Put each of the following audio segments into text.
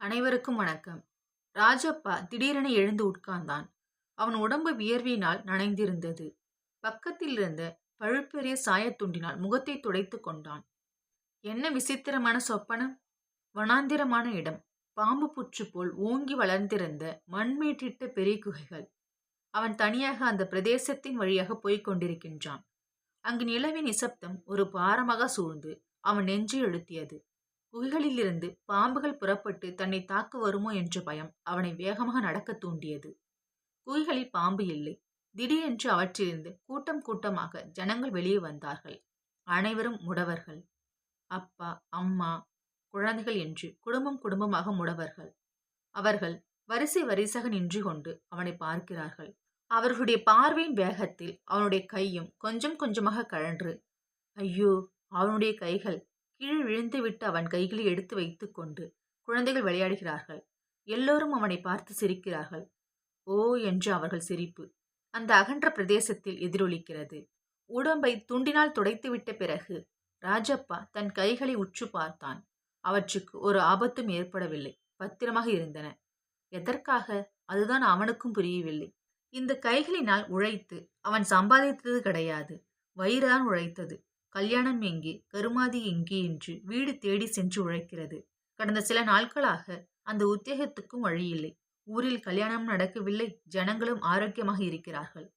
அனைவருக்கும் வணக்கம். ராஜப்பா திடீரென எழுந்து உட்கார்ந்தான். அவன் உடம்பு வியர்வையினால் நனைந்திருந்தது. பக்கத்தில் இருந்த பழுப்பெரிய சாயத்துண்டினால் முகத்தை துடைத்துக் கொண்டான். என்ன விசித்திரமான சொப்பனம்! வனாந்திரமான இடம். பாம்பு புற்று போல் ஓங்கி வளர்ந்திருந்த மண்மேற்றிட்ட பெரிய குகைகள். அவன் தனியாக அந்த பிரதேசத்தின் வழியாக போய்க் கொண்டிருக்கின்றான். அங்கு நிலவின் நிசப்தம் ஒரு பாரமாக சூழ்ந்து அவன் நெஞ்சை அழுத்தியது. குகைகளிலிருந்து பாம்புகள் புறப்பட்டு தன்னை தாக்க வருமோ என்ற பயம் அவனை வேகமாக நடக்க தூண்டியது. குகைகளில் பாம்பு இல்லை. திடீரென்று அவற்றிலிருந்து கூட்டம் கூட்டமாக ஜனங்கள் வெளியே வந்தார்கள். அனைவரும் முடவர்கள். அப்பா, அம்மா, குழந்தைகள் என்று குடும்பம் குடும்பமாக முடவர்கள். அவர்கள் வரிசை வரிசையாக நின்று கொண்டு அவனை பார்க்கிறார்கள். அவர்களுடைய பார்வையின் வேகத்தில் அவனுடைய கையும் கொஞ்சம் கொஞ்சமாக கழன்று, ஐயோ, அவனுடைய கைகள் கீழே விழுந்துவிட்டு அவன் கைகளை எடுத்து வைத்துக் கொண்டு குழந்தைகள் விளையாடுகிறார்கள். எல்லோரும் அவனை பார்த்து சிரிக்கிறார்கள். ஓ என்று அவர்கள் சிரிப்பு அந்த அகன்ற பிரதேசத்தில் எதிரொலிக்கிறது. உடம்பை துண்டினால் துடைத்துவிட்ட பிறகு ராஜப்பா தன் கைகளை உற்று பார்த்தான். அவற்றுக்கு ஒரு ஆபத்தும் ஏற்படவில்லை. பத்திரமாக இருந்தன. எதற்காக? அதுதான் அவனுக்கும் புரியவில்லை. இந்த கைகளினால் உழைத்து அவன் சம்பாதித்தது கிடையாது. வயிறுதான் உழைத்தது. கல்யாணம் எங்கே, கருமாதி எங்கே என்று வீடு தேடி சென்று உழைக்கிறது. கடந்த சில நாட்களாக அந்த உத்தியோகத்துக்கும் வழியில்லை. ஊரில் கல்யாணம் நடக்கவில்லை. ஜனங்களும் ஆரோக்கியமாக இருக்கிறார்கள்.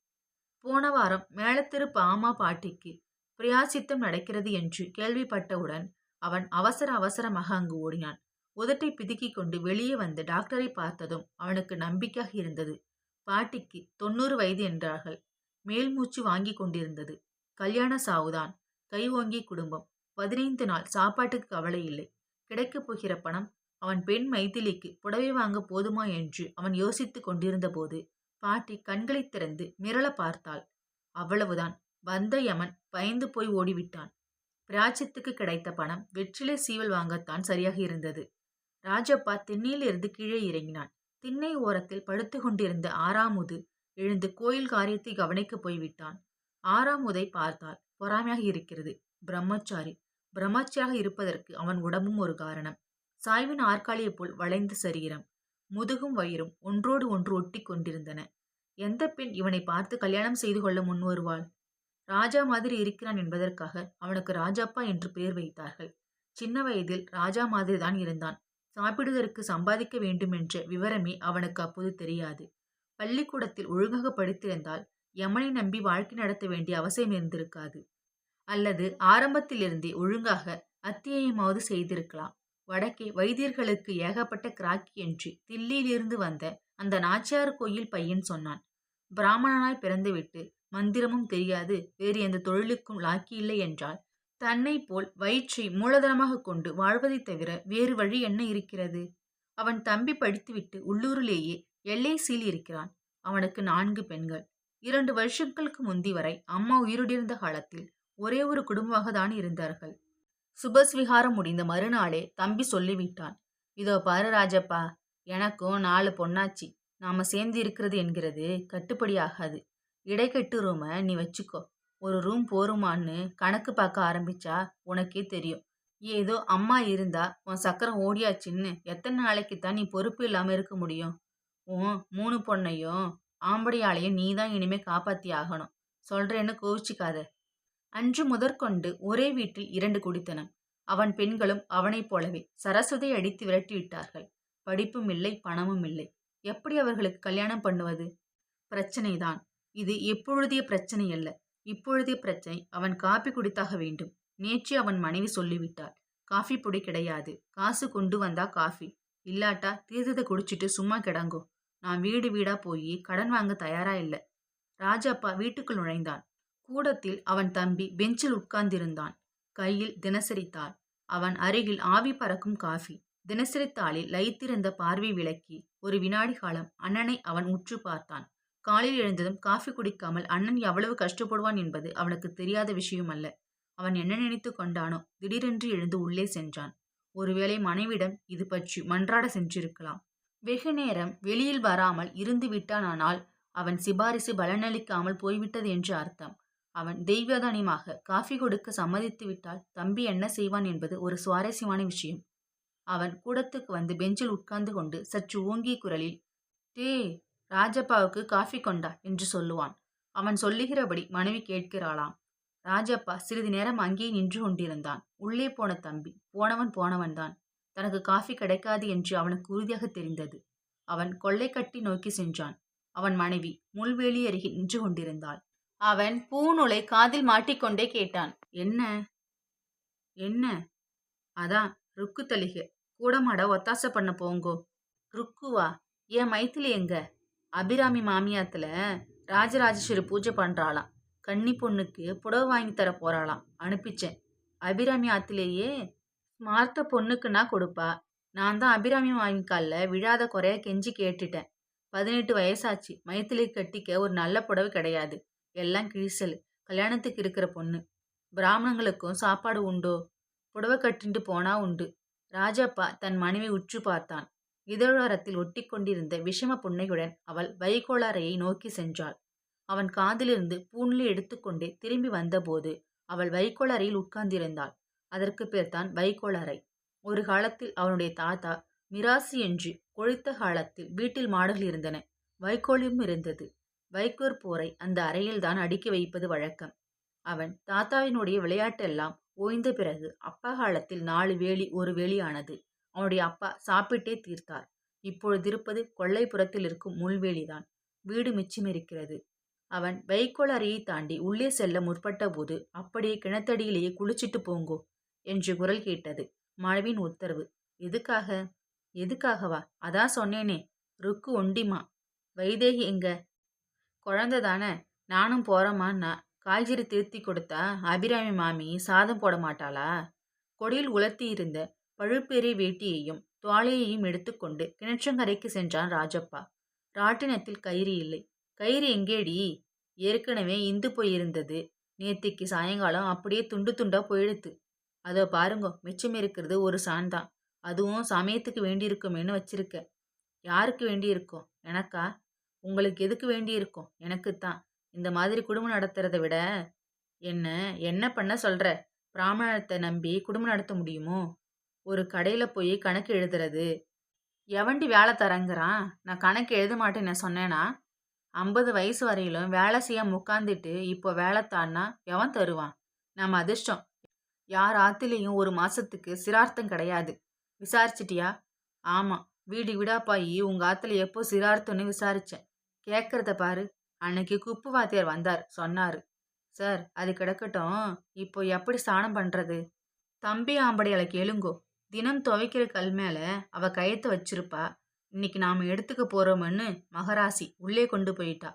போன வாரம் மேலத்தெரு பாமா பாட்டிக்கு பிராயச்சித்தம் நடக்கிறது என்று கேள்விப்பட்டவுடன் அவன் அவசர அவசரமாக அங்கு ஓடினான். உதட்டை பிதுக்கிக் கொண்டு வெளியே வந்து டாக்டரை பார்த்ததும் அவனுக்கு நம்பிக்கையாக இருந்தது. பாட்டிக்கு 90 வயது என்றார்கள். மேல் மூச்சு வாங்கி கொண்டிருந்தது. கல்யாண சாவுதான். கை ஓங்கிய குடும்பம். 15 நாள் சாப்பாட்டுக்கு கவலை இல்லை. கிடைக்கப் போகிற பணம் அவன் பெண் மைதிலிக்கு புடவை வாங்க போதுமா என்று அவன் யோசித்துக் கொண்டிருந்த போது பாட்டி கண்களை திறந்து மிரள பார்த்தாள். அவ்வளவுதான். வந்த யமன் பயந்து போய் ஓடிவிட்டான். பிராச்சித்துக்கு கிடைத்த பணம் வெற்றிலை சீவல் வாங்கத்தான் சரியாக இருந்தது. ராஜப்பா திண்ணையிலிருந்து கீழே இறங்கினான். திண்ணை ஓரத்தில் படுத்து கொண்டிருந்த ஆறாமுது எழுந்து கோயில் காரியத்தை கவனிக்கப் போய்விட்டான். ஆறாமுதை பார்த்தால் பொறாமையாக இருக்கிறது. பிரம்மச்சாரி. பிரம்மச்சாரியாக இருப்பதற்கு அவன் உடம்பும் ஒரு காரணம். சாய்வின் ஆற்காலியைப் போல் வளைந்த சரீரம். முதுகும் வயிறும் ஒன்றோடு ஒன்று ஒட்டி கொண்டிருந்தன. எந்த பெண் இவனை பார்த்து கல்யாணம் செய்து கொள்ள முன் வருவாள்? ராஜா மாதிரி இருக்கிறான் என்பதற்காக அவனுக்கு ராஜப்பா என்று பெயர் வைத்தார்கள். சின்ன வயதில் ராஜா மாதிரி தான் இருந்தான். சாப்பிடுவதற்கு சம்பாதிக்க வேண்டுமென்ற விவரமே அவனுக்கு அப்போது தெரியாது. பள்ளிக்கூடத்தில் ஒழுங்காக படித்திருந்தால் யமனை நம்பி வாழ்க்கை நடத்த வேண்டிய அவசியம் இருந்திருக்காது. அல்லது ஆரம்பத்திலிருந்தே ஒழுங்காக அத்தியாயமாவது செய்திருக்கலாம். வடக்கே வைத்தியர்களுக்கு ஏகப்பட்ட கிராக்கி என்று தில்லியிலிருந்து வந்த அந்த நாச்சியார் கோயில் பையன் சொன்னான். பிராமணனாய் பிறந்துவிட்டு மந்திரமும் தெரியாது, வேறு எந்த தொழிலுக்கும் லாக்கி இல்லை என்றால் தன்னை போல் வயிற்றை மூலதனமாக கொண்டு வாழ்வதைத் தவிர வேறு வழி என்ன இருக்கிறது? அவன் தம்பி படித்துவிட்டு உள்ளூரிலேயே LICயில் இருக்கிறான். அவனுக்கு 4 பெண்கள். 2 வருஷங்களுக்கு முந்தி வரை அம்மா உயிருடிருந்த காலத்தில் ஒரே ஒரு குடும்பமாக தான் இருந்தார்கள். சுபஸ்விகாரம் முடிந்த மறுநாளே தம்பி சொல்லிவிட்டான். இதோ பாரு ராஜப்பா, எனக்கும் 4 பொண்ணாச்சி. நாம சேர்ந்து இருக்கிறது என்கிறது கட்டுப்படியாகாது. இடைக்கட்டு ரூமை நீ வச்சுக்கோ. ஒரு ரூம் போருமான்னு கணக்கு பார்க்க ஆரம்பிச்சா உனக்கே தெரியும். ஏதோ அம்மா இருந்தா உன் சக்கரம் ஓடியாச்சுன்னு எத்தனை நாளைக்குத்தான் நீ பொறுப்பு இல்லாமல் இருக்க முடியும்? உன் 3 பொண்ணையும் ஆம்படியாளையும் நீ தான் இனிமே காப்பாத்தி ஆகணும். சொல்றேன்னு கோவிச்சுக்காத. அன்று முதற்கொண்டு ஒரே வீட்டில் 2 குடித்தனம். அவன் பெண்களும் அவனைப் போலவே சரஸ்வதியை அடித்து விரட்டி விட்டார்கள். படிப்பும் இல்லை, பணமும் இல்லை. எப்படி அவர்களுக்கு கல்யாணம் பண்ணுவது? பிரச்சனைதான். இது எப்பொழுதைய பிரச்சனை அல்ல. இப்பொழுதைய பிரச்சனை. அவன் காப்பி குடித்தாக வேண்டும். நேற்று அவன் மனைவி சொல்லிவிட்டாள். காஃபி பொடி கிடையாது. காசு கொண்டு வந்தா காஃபி, இல்லாட்டா தீர்த்தத்தை குடிச்சிட்டு சும்மா கிடங்கோ. நான் வீடு வீடா போய் கடன் வாங்க தயாரா இல்லை. ராஜப்பா வீட்டுக்குள் நுழைந்தான். கூடத்தில் அவன் தம்பி பெஞ்சில் உட்கார்ந்திருந்தான். கையில் தினசரி தாள். அவன் அருகில் ஆவி பறக்கும் காஃபி. தினசரி தாளில் லயித்திருந்த பார்வை விளக்கி ஒரு வினாடி காலம் அண்ணனை அவன் உற்று பார்த்தான். காலையில் எழுந்ததும் காஃபி குடிக்காமல் அண்ணன் எவ்வளவு கஷ்டப்படுவான் என்பது அவனுக்கு தெரியாத விஷயம் அல்ல. அவன் என்ன நினைத்து கொண்டானோ திடீரென்று எழுந்து உள்ளே சென்றான். ஒருவேளை மனைவிடம் இது பற்றி மன்றாட சென்றிருக்கலாம். வெகு நேரம் வெளியில் வராமல் இருந்து விட்டானால் அவன் சிபாரிசு பலனளிக்காமல் போய்விட்டது என்று அர்த்தம். அவன் தெய்வதானியமாக காஃபி கொடுக்க சம்மதித்து விட்டால் தம்பி என்ன செய்வான் என்பது ஒரு சுவாரஸ்யமான விஷயம். அவன் கூடத்துக்கு வந்து பெஞ்சில் உட்கார்ந்து கொண்டு சற்று ஓங்கிய குரலில், டே, ராஜப்பாவுக்கு காஃபி கொண்டா என்று சொல்லுவான். அவன் சொல்லுகிறபடி மனைவி கேட்கிறாளாம். ராஜப்பா சிறிது நேரம் அங்கேயே நின்று கொண்டிருந்தான். உள்ளே போன தம்பி போனவன்தான். தனக்கு காஃபி கிடைக்காது என்று அவனுக்கு உறுதியாக தெரிந்தது. அவன் கொல்லை கட்டி நோக்கி சென்றான். அவன் மனைவி முள்வேலி அருகே நின்று கொண்டிருந்தாள். அவன் பூநூலை காதில் மாட்டிக்கொண்டே கேட்டான். என்ன என்ன? அதான் ருக்கு தலிக கூடமாட ஒத்தாசை பண்ண போங்கோ. ருக்குவா? என் மைத்திலி எங்க? அபிராமி மாமியாத்துல ராஜராஜேஸ்வரி பூஜை பண்றாளாம். கன்னி பொண்ணுக்கு புடவை வாங்கி தர போறாளாம். அனுப்பிச்சேன். அபிராமி ஆத்திலேயே ஸ்மார்த்த பொண்ணுக்குன்னா கொடுப்பா. நான் தான் அபிராமி வாங்கிக்கால விழாத குறைய கெஞ்சி கேட்டுட்டேன். 18 வயசாச்சு. மைத்திலி கட்டிக்க ஒரு நல்ல புடவை கிடையாது. எல்லாம் கிழிசல். கல்யாணத்துக்கு இருக்கிற பொண்ணு. பிராமணங்களுக்கும் சாப்பாடு உண்டோ? புடவை கட்டிண்டு போனா உண்டு. ராஜப்பா தன் மனைவி உற்று பார்த்தான். இதழோரத்தில் ஒட்டி கொண்டிருந்த விஷம புன்னையுடன் அவள் வைகோளறையை நோக்கி சென்றாள். அவன் காதிலிருந்து பூணிலை எடுத்துக்கொண்டே திரும்பி வந்தபோது அவள் வைகோளறையில் உட்கார்ந்திருந்தாள். அதற்கு பேர்தான் வைகோளறை. ஒரு காலத்தில் அவனுடைய தாத்தா மிராசி என்று கொழித்த காலத்தில் வீட்டில் மாடுகள் இருந்தன. வைக்கோலும் இருந்தது. வைக்கோற் போரை அந்த அறையில்தான் அடுக்கி வைப்பது வழக்கம். அவன் தாத்தாவினுடைய விளையாட்டெல்லாம் ஓய்ந்த பிறகு அப்பா காலத்தில் 4 வேலி 1 வேலி ஆனது. அவனுடைய அப்பா சாப்பிட்டே தீர்த்தார். இப்பொழுதிருப்பது கொல்லைப்புறத்தில் இருக்கும் முள்வேலிதான். வீடு மிச்சமிருக்கிறது. அவன் வைக்கோல் அறையை தாண்டி உள்ளே செல்ல முற்பட்ட போது, அப்படியே கிணத்தடியிலேயே குளிச்சிட்டு போங்கோ என்று குரல் கேட்டது. மனைவியின் உத்தரவு. எதுக்காக? எதுக்காகவா? அதான் சொன்னேனே, ருக்கு ஒண்டிமா. வைதேகி எங்க? குழந்தை தானே, நானும் போறேம்மான்னா. காய்கறி திருத்தி கொடுத்தா அபிராமி மாமி சாதம் போட மாட்டாளா? கொடியில் உலர்த்தி இருந்த பழுப்பெரிய வேட்டியையும் துவாலையையும் எடுத்துக்கொண்டு கிணற்றங்கரைக்கு சென்றான் ராஜப்பா. ராட்டினத்தில் கயிறு இல்லை. கயிறு எங்கேடி? ஏற்கனவே இந்து போயிருந்தது. நேத்திக்கு சாயங்காலம் அப்படியே துண்டு துண்டா போயிடுத்து. அதோ பாருங்கோ, மிச்சம் இருக்கிறது ஒரு சான் தான். அதுவும் சமயத்துக்கு வேண்டியிருக்குமேனு வச்சிருக்க. யாருக்கு வேண்டியிருக்கோம்? எனக்கா? உங்களுக்கு எதுக்கு வேண்டியிருக்கோம்? எனக்குத்தான். இந்த மாதிரி குடும்பம் நடத்துறதை விட என்ன என்ன பண்ண சொல்ற? பிராமணத்தை நம்பி குடும்பம் நடத்த முடியுமோ? ஒரு கடையில போய் கணக்கு எழுதுறது. எவண்டி வேலை தரங்கிறான்? நான் கணக்கு எழுத மாட்டேன்னு சொன்னேனா? 50 வயசு வரையிலும் வேலை செய்யாம உட்காந்துட்டு இப்போ வேலை தான்னா எவன் தருவான்? நம்ம அதிர்ஷ்டம். யார் ஆத்திலையும் ஒரு மாசத்துக்கு சிரார்த்தம் கிடையாது. விசாரிச்சிட்டியா? ஆமா, வீடு வீடா போய் உங்க ஆத்துல எப்போ சிரார்த்தம்னு விசாரிச்சேன். கேட்கறத பாரு. அன்னைக்கு குப்பு வாத்தியார் வந்தார், சொன்னாரு. சார், அது கிடக்கட்டும். இப்போ எப்படி ஸ்நானம் பண்றது? தம்பி ஆம்படையாளை கேளுங்கோ. தினம் துவைக்கிற கல் மேல அவ கயத்தை வச்சிருப்பா. இன்னைக்கு நாம எடுத்துக்க போறோம்னு மகராசி உள்ளே கொண்டு போயிட்டா.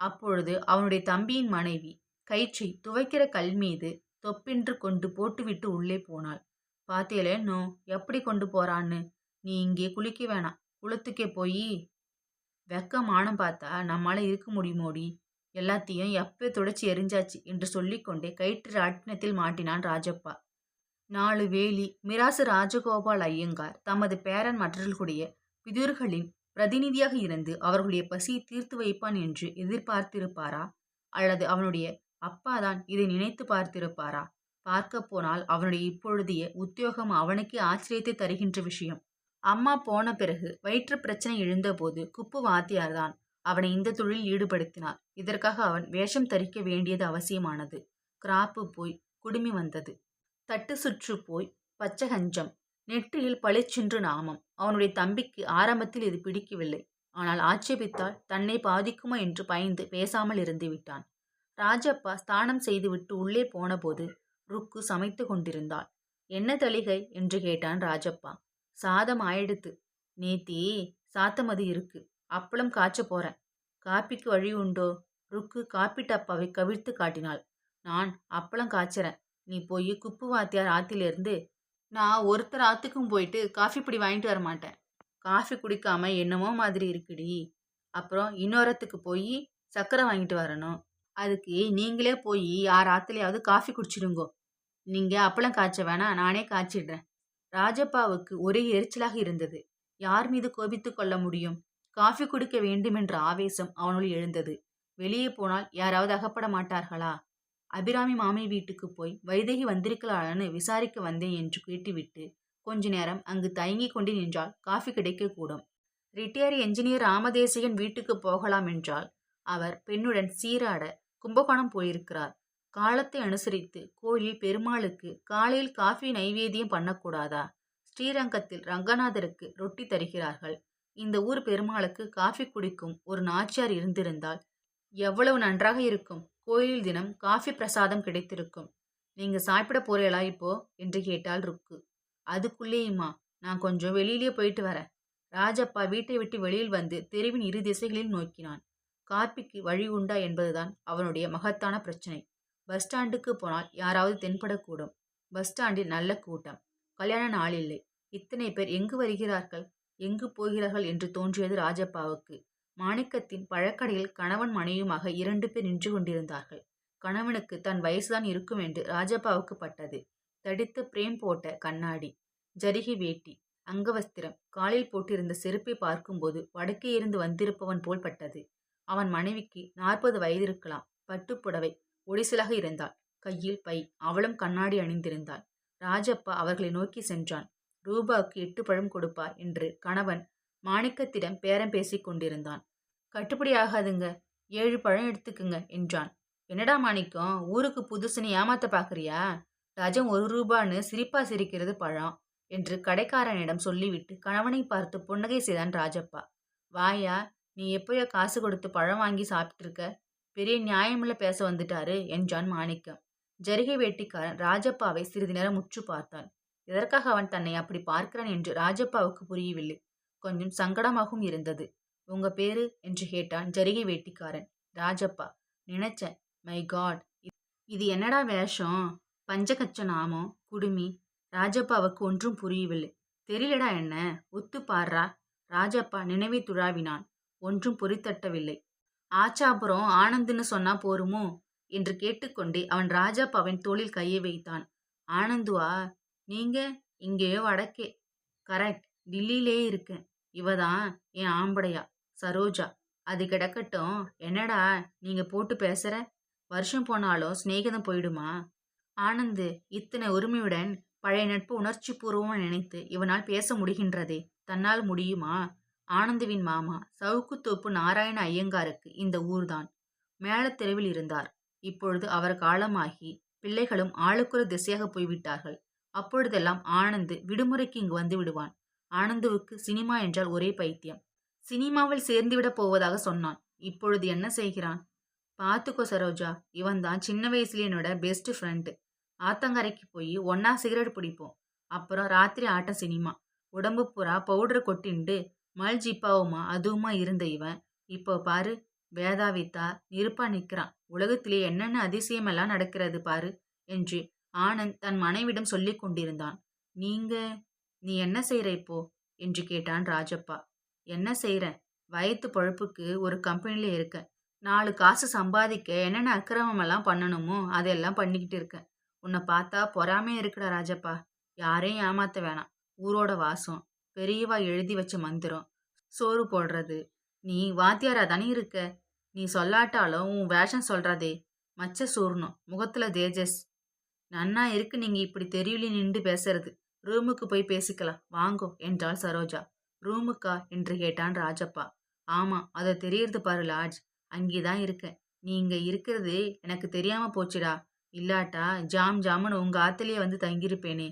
அப்பொழுது அவனுடைய தம்பியின் மனைவி கயிற்றை துவைக்கிற கல் மீது தொப்பென்று கொண்டு போட்டுவிட்டு உள்ளே போனாள். பாத்தியலேன்னோ எப்படி கொண்டு போறான்னு? நீ இங்கே குளிக்க வேணாம், குளத்துக்கே போய். வெக்க மானம் பார்த்தா நம்மால இருக்க முடியுமோடி? எல்லாத்தையும் எப்போ துடைச்சி எரிஞ்சாச்சு என்று சொல்லிக்கொண்டே கயிற்று ராட்டினத்தில் மாட்டினான் ராஜப்பா. 4 வேலி மிராசு ராஜகோபால் ஐயங்கார் தமது பேரன் மற்றவர்களுடைய பிதுர்களின் பிரதிநிதியாக இருந்து அவர்களுடைய பசியை தீர்த்து வைப்பான் என்று எதிர்பார்த்திருப்பாரா? அல்லது அவனுடைய அப்பாதான் இதை நினைத்து பார்த்திருப்பாரா? பார்க்க போனால் அவனுடைய இப்பொழுதைய உத்தியோகம் அவனுக்கே ஆச்சரியத்தை தருகின்ற விஷயம். அம்மா போன பிறகு வயிற்று பிரச்சனை எழுந்தபோது குப்பு வாத்தியார்தான் அவனை இந்த தொழில் ஈடுபடுத்தினார். இதற்காக அவன் வேஷம் தரிக்க வேண்டியது அவசியமானது. கிராப்பு போய் குடுமி வந்தது. தட்டு சுற்று போய் பச்சகஞ்சம். நெற்றியில் பளிச்சென்று நாமம். அவனுடைய தம்பிக்கு ஆரம்பத்தில் இது பிடிக்கவில்லை. ஆனால் ஆட்சேபித்தால் தன்னை பாதிக்குமோ என்று பயந்து பேசாமல் இருந்து விட்டான். ராஜப்பா ஸ்நானம் செய்துவிட்டு உள்ளே போனபோது ருக்கு சமைத்து கொண்டிருந்தாள். என்ன தளிகை என்று கேட்டான் ராஜப்பா. சாதம் ஆயிடுத்து. நேத்தி சாத்தமது இருக்கு. அப்பளம் காய்ச்ச போறேன். காப்பிக்கு வழி உண்டோ? ருக்கு காப்பி டப்பாவை கவிழ்த்து காட்டினாள். நான் அப்பளம் காய்ச்சறேன். நீ போய் குப்பு வாத்தியார் ஆத்திலிருந்து. நான் ஒருத்தர் ஆத்துக்கும் போயிட்டு காஃபி பொடி வாங்கிட்டு வர மாட்டேன். காஃபி குடிக்காம என்னமோ மாதிரி இருக்குடி. அப்புறம் இன்னொருத்துக்கு போய் சர்க்கரை வாங்கிட்டு வரணும். அதுக்கு நீங்களே போய் யார் ஆத்துலையாவது காஃபி குடிச்சிடுங்கோ. நீங்க அப்பளம் காய்ச்ச வேணாம், நானே காய்ச்சிடுறேன். ராஜப்பாவுக்கு ஒரே எரிச்சலாக இருந்தது. யார் மீது கோபித்துக் கொள்ள முடியும்? காஃபி குடிக்க வேண்டுமென்ற ஆவேசம் அவனுள் எழுந்தது. வெளியே போனால் யாராவது அகப்பட மாட்டார்களா? அபிராமி மாமி வீட்டுக்கு போய் வைதேகி வந்திருக்கலான்னு விசாரிக்க வந்தேன் என்று கேட்டுவிட்டு கொஞ்ச நேரம் அங்கு தயங்கிக் கொண்டு நின்றால் காஃபி கிடைக்கக்கூடும். ரிட்டையர் என்ஜினியர் ராமதேசிகன் வீட்டுக்கு போகலாம் என்றால் அவர் பெண்ணுடன் சீராட கும்பகோணம் போயிருக்கிறார். காலத்தை அனுசரித்து கோயிலில் பெருமாளுக்கு காலையில் காஃபி நைவேத்தியம் பண்ணக்கூடாதா? ஸ்ரீரங்கத்தில் ரங்கநாதருக்கு ரொட்டி தருகிறார்கள். இந்த ஊர் பெருமாளுக்கு காஃபி குடிக்கும் ஒரு நாச்சியார் இருந்திருந்தால் எவ்வளவு நன்றாக இருக்கும். கோயிலில் தினம் காஃபி பிரசாதம் கிடைத்திருக்கும். நீங்க சாப்பிட போறீங்களா இப்போ என்று கேட்டாள் ருக்கு. அதுக்குள்ளேயுமா? நான் கொஞ்சம் வெளியிலே போயிட்டு வரேன். ராஜப்பா வீட்டை விட்டு வெளியில் வந்து தெருவின் இரு திசைகளில் நோக்கினான். காப்பிக்கு வழி உண்டா என்பதுதான் அவனுடைய மகத்தான பிரச்சனை. பஸ் ஸ்டாண்டுக்கு போனால் யாராவது தென்படக்கூடும். பஸ் ஸ்டாண்டில் நல்ல கூட்டம். கல்யாண நாள் இல்லை. இத்தனை பேர் எங்கு வருகிறார்கள், எங்கு போகிறார்கள் என்று தோன்றியது ராஜப்பாவுக்கு. மாணிக்கத்தின் பழக்கடையில் கணவன் மனைவியுமாக 2 பேர் நின்று கொண்டிருந்தார்கள். கணவனுக்கு தன் வயசுதான் இருக்கும் என்று ராஜப்பாவுக்கு பட்டது. தடித்த பிரேம் போட்ட கண்ணாடி, ஜரிகை வேட்டி, அங்கவஸ்திரம், காலில் போட்டிருந்த செருப்பை பார்க்கும்போது வடக்கே இருந்து வந்திருப்பவன் போல் பட்டது. அவன் மனைவிக்கு 40 வயதிருக்கலாம். பட்டுப்புடவை, ஒடிசலாக இருந்தாள். கையில் பை. அவளும் கண்ணாடி அணிந்திருந்தாள். ராஜப்பா அவர்களை நோக்கி சென்றான். ரூபாவுக்கு 8 பழம் கொடுப்பார் என்று கணவன் மாணிக்கத்திடம் பேரம் பேசிக் கொண்டிருந்தான். கட்டுப்படி ஆகாதுங்க, 7 பழம் எடுத்துக்குங்க என்றான். என்னடா மாணிக்கம், ஊருக்கு புதுசுன்னு ஏமாத்த பாக்குறியா? டஜன் 1 ரூபான்னு சிரிப்பா சிரிக்கிறது பழம் என்று கடைக்காரனிடம் சொல்லிவிட்டு கணவனை பார்த்து புன்னகை செய்தான் ராஜப்பா. வாயா, நீ எப்பயோ காசு கொடுத்து பழம் வாங்கி சாப்பிட்டுருக்க, பெரிய நியாயமுள்ள பேச வந்துட்டாரு என்றான் மாணிக்கம். ஜரிகை வேட்டிக்காரன் ராஜப்பாவை சிறிது நேரம் உற்று பார்த்தான். எதற்காக அவன் தன்னை அப்படி பார்க்கிறான் என்று ராஜப்பாவுக்கு புரியவில்லை. கொஞ்சம் சங்கடமாகவும் இருந்தது. உங்க பேரு என்று கேட்டான் ஜரிகை வேட்டிக்காரன். ராஜப்பா. நினைச்சேன். மை காட், இது என்னடா வேஷம்? பஞ்சகச்ச நாமம், குடுமி. ராஜப்பாவுக்கு ஒன்றும் புரியவில்லை. தெரியலடா என்ன, ஒத்து பாடுறா. ராஜப்பா நினைவை துழாவினான். ஒன்றும் பொறித்தட்டவில்லை. ஆச்சாபுரம் ஆனந்துன்னு சொன்னா போருமோ என்று கேட்டுக்கொண்டே அவன் ராஜப்பாவின் தோளில் கையை வைத்தான். ஆனந்துவா? நீங்க இங்கேயோ வடக்கே. கரெக்ட், டில்லியிலே இருக்கேன். இவதான் என் ஆம்படையா, சரோஜா. அது கிடக்கட்டும். என்னடா நீங்க போட்டு பேசுற? வருஷம் போனாலும் சிநேகிதம் போயிடுமா? ஆனந்து இத்தனை உரிமையுடன் பழைய நட்பு உணர்ச்சி பூர்வமா நினைத்து இவனால் பேச முடிகின்றதே, தன்னால் முடியுமா? ஆனந்துவின் மாமா சவுக்குத்தோப்பு நாராயண ஐயங்காருக்கு இந்த ஊர்தான். மேலத்தெருவில் இருந்தார். இப்பொழுது அவர் காலமாகி பிள்ளைகளும் ஆளுக்குறு திசையாக போய்விட்டார்கள். அப்பொழுதெல்லாம் ஆனந்து விடுமுறைக்கு இங்கு வந்து விடுவான். ஆனந்துவுக்கு சினிமா என்றால் ஒரே பைத்தியம். சினிமாவில் சேர்ந்துவிடப் போவதாக சொன்னான். இப்பொழுது என்ன செய்கிறான்? பார்த்துக்கோ சரோஜா, இவன் தான் சின்ன வயசுல என்னோட பெஸ்ட் ஃப்ரெண்டு. ஆத்தங்கரைக்கு போய் ஒன்னா சிகரெட் பிடிப்போம். அப்புறம் ராத்திரி ஆட்டம் சினிமா. உடம்பு பூரா பவுடர் கொட்டிண்டு மல் ஜிப்பாவுமா அதுவுமா இருந்த இவன் இப்போ பாரு, வேதாவித்தா நெருப்பா நிற்கிறான். உலகத்திலே என்னென்ன அதிசயமெல்லாம் நடக்கிறது பாரு என்று ஆனந்த் தன் மனைவிடம் சொல்லிக் கொண்டிருந்தான். நீ என்ன செய்யற இப்போ என்று கேட்டான் ராஜப்பா. என்ன செய்யறேன்? வயிற்று பொழப்புக்கு ஒரு கம்பெனில இருக்கேன். 4 காசு சம்பாதிக்க என்னென்ன அக்கிரமமெல்லாம் பண்ணணுமோ அதெல்லாம் பண்ணிக்கிட்டு இருக்கேன். உன்னை பார்த்தா பொறாமையா இருக்குடா ராஜப்பா. யாரையும் ஏமாத்த வேணாம். ஊரோட வாசம், பெரியவா எழுதி வச்ச மந்திரம், சோறு போடுறது. நீ வாத்தியாரா தானே இருக்க. நீ சொல்லாட்டாலும் உன் வேஷம் சொல்றதே மச்ச சூர்ணம், முகத்துல தேஜஸ். நன்னா இருக்கு நீங்க இப்படி தெருவிலே நின்று பேசுறது. ரூமுக்கு போய் பேசிக்கலாம் வாங்கோ என்றாள் சரோஜா. ரூமுக்கா என்று கேட்டான் ராஜப்பா. ஆமா, அதை தெரியறது பாரு லாட்ஜ், அங்கேதான் இருக்கேன். நீ இங்க இருக்கிறது எனக்கு தெரியாம போச்சுடா. இல்லாட்டா ஜாம்னு உங்க ஆத்திலேயே வந்து தங்கியிருப்பேனே.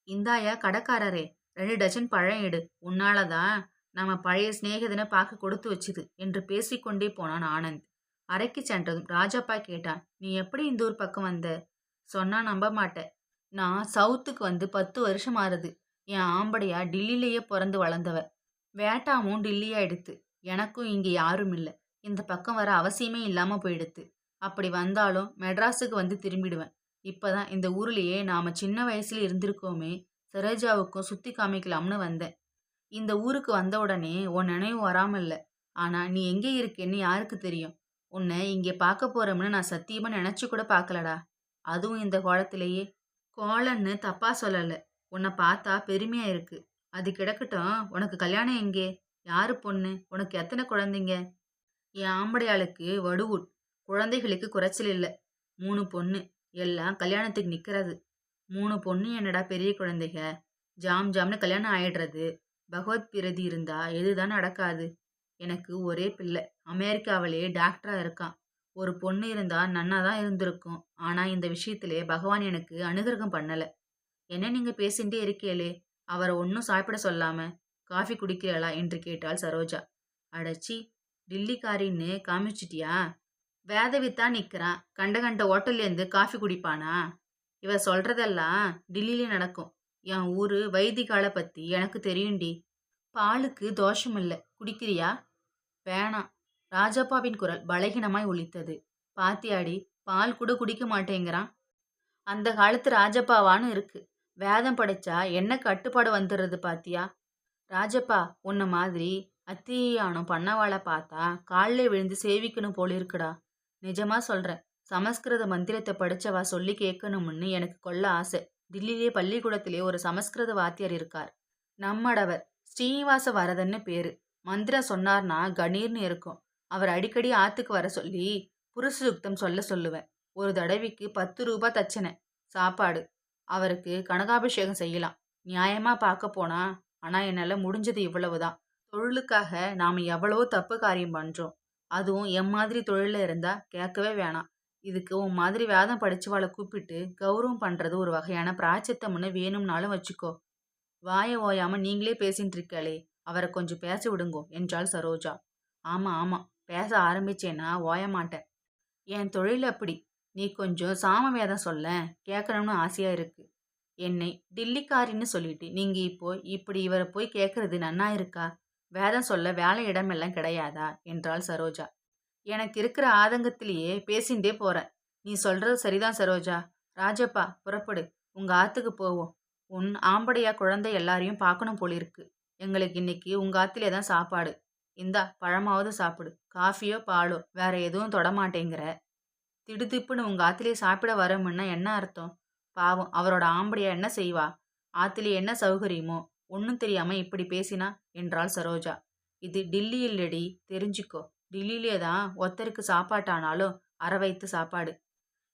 இந்தாயா கடைக்காரரே, 2 டஜன் பழம் எடு. உன்னாலதான் நம்ம பழைய சிநேகிதனை பார்க்க கொடுத்து வச்சுது என்று பேசிக்கொண்டே போனான் ஆனந்த். அறைக்கு சென்றதும் ராஜப்பா கேட்டான். நீ எப்படி இந்த ஊர் பக்கம் வந்த? சொன்னா நம்ப மாட்டேன். நான் சவுத்துக்கு வந்து 10 வருஷம் ஆறுது. என் ஆம்படையா டில்லிலேயே பிறந்து வளர்ந்தவ. வேட்டாமும் டில்லியா எடுத்து. எனக்கும் இங்கே யாரும் இல்லை. இந்த பக்கம் வர அவசியமே இல்லாம போயிடுத்து. அப்படி வந்தாலும் மெட்ராஸுக்கு வந்து திரும்பிடுவேன். இப்பதான் இந்த ஊர்லயே நாம சின்ன வயசுல இருந்திருக்கோமே, சரோஜாவுக்கும் சுத்தி காமிக்கலாம்னு வந்தேன். இந்த ஊருக்கு வந்த உடனே உன் நினைவு வராம இல்ல. ஆனா நீ எங்கே இருக்கேன்னு யாருக்கு தெரியும்? உன்னை இங்கே பார்க்க போறோம்னு நான் சத்தியமா நினைச்சு கூட பார்க்கலடா. அதுவும் இந்த கோலத்திலேயே. கோலன்னு தப்பா சொல்லல. உன்னை பார்த்தா பெருமையா இருக்கு. அது கிடக்கட்டும், உனக்கு கல்யாணம் எங்கே? யாரு பொண்ணு? உனக்கு எத்தனை குழந்தைங்க? என் ஆம்படையாளுக்கு வடுவுட். குழந்தைகளுக்கு குறைச்சல் இல்லை. 3 பொண்ணு. எல்லாம் கல்யாணத்துக்கு நிக்கிறது. 3 பொண்ணு என்னடா பெரிய குழந்தைக? ஜாம் ஜாம்னு கல்யாணம் ஆயிடுறது. பகவத் பிரதி இருந்தா எதுதான் நடக்காது. எனக்கு ஒரே பிள்ளை. அமெரிக்காவிலே டாக்டரா இருக்கான். ஒரு பொண்ணு இருந்தா நன்னா தான் இருந்திருக்கும். ஆனா இந்த விஷயத்திலே பகவான் எனக்கு அனுகிரகம் பண்ணல. என்ன நீங்க பேசிண்டே இருக்கேளே, அவரை ஒன்னும் சாப்பிட சொல்லாம காஃபி குடிக்கிறீளா என்று கேட்டாள் சரோஜா. அடச்சி, டில்லிக்காரின்னு காமிச்சிட்டியா? வேதவித்தா நிக்கிறான். கண்ட கண்ட ஹோட்டல்லேருந்து காஃபி குடிப்பானா? இவ சொல்றதெல்லாம் டில்லியில நடக்கும். என் ஊரு வைதிகால பத்தி எனக்கு தெரியும்டி. பாலுக்கு தோஷம் இல்ல, குடிக்கிறியா? வேணாம். ராஜப்பாவின் குரல் பலகீனமாய் ஒலித்தது. பாத்தியாடி, பால் கூட குடிக்க மாட்டேங்கிறான். அந்த காலத்து ராஜப்பாவான்னு இருக்கு. வேதம் படிச்சா என்ன கட்டுப்பாடு வந்துடுறது பாத்தியா? ராஜப்பா உன்ன மாதிரி அத்தியானம் பண்ணவாள பார்த்தா காலில் விழுந்து சேவிக்கணும் போல இருக்குடா. நிஜமா சொல்றேன். சமஸ்கிருத மந்திரத்தை படிச்சவா சொல்லி கேட்கணும்னு எனக்கு கொள்ள ஆசை. தில்லியிலே பள்ளிக்கூடத்திலே ஒரு சமஸ்கிருத வாத்தியார் இருக்கார். நம்மடவர் ஸ்ரீனிவாச வரதன்னு பேரு. மந்திரம் சொன்னார்னா கணீர்னு இருக்கும். அவர் அடிக்கடி ஆத்துக்கு வர சொல்லி புருஷ சுத்தம் சொல்ல சொல்லுவேன். ஒரு தடவைக்கு 10 ரூபாய் தச்சனை. சாப்பாடு. அவருக்கு கனகாபிஷேகம் செய்யலாம். நியாயமா பார்க்க போனா, ஆனா என்னால முடிஞ்சது இவ்வளவுதான். தொழிலுக்காக நாம எவ்வளவோ தப்பு காரியம் பண்றோம். அதுவும் என் மாதிரி தொழில இருந்தா கேட்கவே வேணாம். இதுக்கு உன் மாதிரி வேதம் படிச்சவாளை கூப்பிட்டு கௌரவம் பண்றது ஒரு வகையான பிராச்சித்தம்னு வேணும்னாலும் வச்சுக்கோ. வாய ஓயாம நீங்களே பேசிட்டு இருக்காளே, அவரை கொஞ்சம் பேச விடுங்கோ என்றாள் சரோஜா. ஆமா ஆமா, பேச ஆரம்பிச்சேன்னா ஓய மாட்டேன். என் தொழில் அப்படி. நீ கொஞ்சம் சாம வேதம் சொல்லேன், கேட்கணும்னு ஆசையா இருக்கு. என்னை டில்லிக்காரின்னு சொல்லிட்டு நீங்க இப்போ இப்படி இவரை போய் கேட்கறது நன்னா இருக்கா? வேதம் சொல்ல வேலை இடமெல்லாம் கிடையாதா என்றாள் சரோஜா. எனக்கு இருக்கிற ஆதங்கத்திலேயே பேசிண்டே போறேன். நீ சொல்றது சரிதான் சரோஜா. ராஜப்பா புறப்படு, உங்க ஆத்துக்கு போவோம். உன் ஆம்படையா குழந்தை எல்லாரையும் பார்க்கணும் போலிருக்கு. எங்களுக்கு இன்னைக்கு உங்க ஆத்திலே தான் சாப்பாடு. இந்தா பழமாவது சாப்பிடு. காஃபியோ பாலோ வேற எதுவும் தொடமாட்டேங்கிற. திடுதிப்புன்னு உங்க ஆத்திலே சாப்பிட வரோம்னா என்ன அர்த்தம்? பாவம் அவரோட ஆம்படியா என்ன செய்வா? ஆத்திலே என்ன சௌகரியமோ ஒன்னும் தெரியாம இப்படி பேசினா என்றாள் சரோஜா. இது டில்லி இல்லடி, தெரிஞ்சுக்கோ. டில்லியிலே தான் ஒருத்தருக்கு சாப்பாட்டானாலும் அரை வயித்து சாப்பாடு.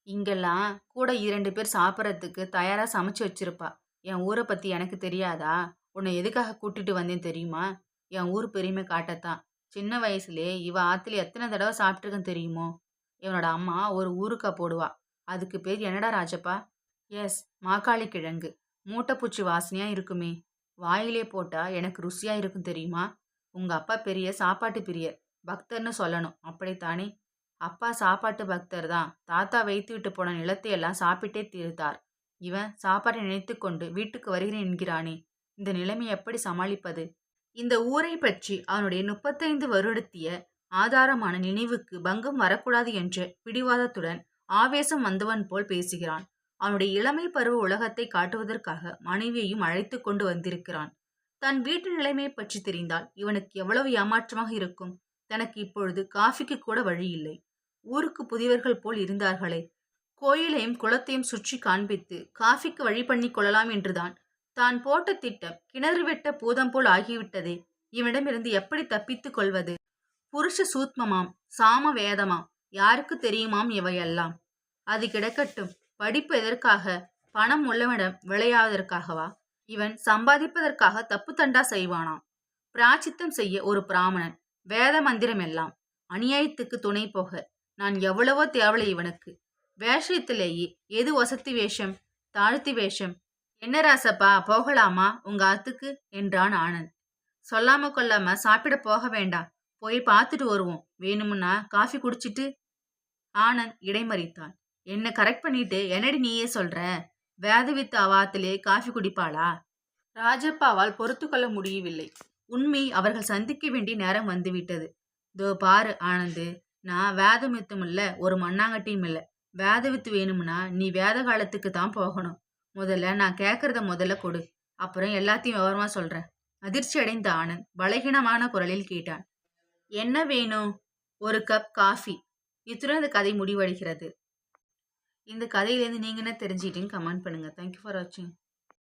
இங்கெல்லாம் கூட 2 பேர் சாப்பிட்றதுக்கு தயாரா சமைச்சு வச்சிருப்பா. என் ஊரை பத்தி எனக்கு தெரியாதா? உன்னை எதுக்காக கூட்டிட்டு வந்தேன் தெரியுமா? என் ஊர் பெருமை காட்டத்தான். சின்ன வயசுலே இவ ஆத்துல எத்தனை தடவை சாப்பிட்டுருக்கேன் தெரியுமோ? இவனோட அம்மா ஒரு ஊறுக்கா போடுவா. அதுக்கு பேர் என்னடா ராஜப்பா? எஸ், மாக்காளி கிழங்கு. மூட்டைப்பூச்சி வாசனையா இருக்குமே. வாயிலே போட்டா எனக்கு ருசியா இருக்கும் தெரியுமா? உங்க அப்பா பெரிய சாப்பாட்டு பிரியர். பக்தர்னு சொல்லணும், அப்படித்தானே? அப்பா சாப்பாட்டு பக்தர் தான். தாத்தா வைத்து விட்டு போன நிலத்தை எல்லாம் சாப்பிட்டே தீர்த்தார். இவன் சாப்பாட்டை நினைத்து கொண்டு வீட்டுக்கு வருகிறேன் என்கிறானே. இந்த நிலைமை எப்படி சமாளிப்பது? இந்த ஊரை பற்றி அவனுடைய 35 வருடத்திய ஆதாரமான நினைவுக்கு பங்கம் வரக்கூடாது என்ற பிடிவாதத்துடன் ஆவேசம் வந்தவன் போல் பேசுகிறான். அவனுடைய இளமை பருவ உலகத்தை காட்டுவதற்காக மனைவியையும் அழைத்து கொண்டு வந்திருக்கிறான். தன் வீட்டு நிலைமை பற்றி தெரிந்தால் இவனுக்கு எவ்வளவு ஏமாற்றமாக இருக்கும். தனக்கு இப்பொழுது காஃபிக்கு கூட வழி இல்லை. ஊருக்கு புதியவர்கள் போல் இருந்தார்களே. கோயிலையும் குளத்தையும் சுற்றி காண்பித்து காஃபிக்கு வழி பண்ணி கொள்ளலாம் என்றுதான் தான் போட்ட திட்டம் கிணறு வெட்ட பூதம் போல் ஆகிவிட்டதே. இவனிடமிருந்து எப்படி தப்பித்துக் கொள்வது? புருஷ சூத்மமாம், சாம வேதமாம், யாருக்கு தெரியுமாம் இவையெல்லாம்? அது கிடக்கட்டும். படிப்பு எதற்காக? பணம் உள்ளவனிடம் விளையாவதற்காகவா? இவன் சம்பாதிப்பதற்காக தப்பு தண்டா செய்வானாம். பிராச்சித்தம் செய்ய ஒரு பிராமணன். வேத மந்திரம் எல்லாம். அநியாயத்துக்கு துணை போக நான் எவ்வளவோ தேவலை இவனுக்கு. வேஷத்திலேயே எது வசதி வேஷம், தாழ்த்தி வேஷம்? என்ன ராசப்பா, போகலாமா உங்க ஆத்துக்கு என்றான் ஆனந்த். சொல்லாம கொள்ளாம சாப்பிட போக வேண்டாம். போய் பார்த்துட்டு வருவோம். வேணும்னா காஃபி குடிச்சிட்டு. ஆனந்த் இடைமறித்தான். என்ன கரெக்ட் பண்ணிட்டு என்னடி நீயே சொல்ற? வேதவித்து அவாத்திலே காஃபி குடிப்பாளா? ராஜப்பாவால் பொறுத்து கொள்ள முடியவில்லை. உண்மை அவர்கள் சந்திக்க வேண்டிய நேரம் வந்துவிட்டது. தோ பாரு ஆனந்து, நான் வேதமித்தும் இல்ல, ஒரு மண்ணாங்கட்டியும் இல்ல. வேதவித்து வேணும்னா நீ வேத காலத்துக்கு தான் போகணும். முதல்ல நான் கேட்கறத முதல்ல கொடு, அப்புறம் எல்லாத்தையும் விவரமா சொல்றேன். அதிர்ச்சி அடைந்த ஆனந்த் பலகீனமான குரலில் கேட்டான். என்ன வேணும்? ஒரு கப் காஃபி. இத்துடன் இந்த கதை முடிவடைகிறது. இந்த கதையிலேருந்து நீங்க என்ன தெரிஞ்சிட்டீங்கன்னு கமெண்ட் பண்ணுங்க. தேங்க்யூ ஃபார் வாட்சிங்.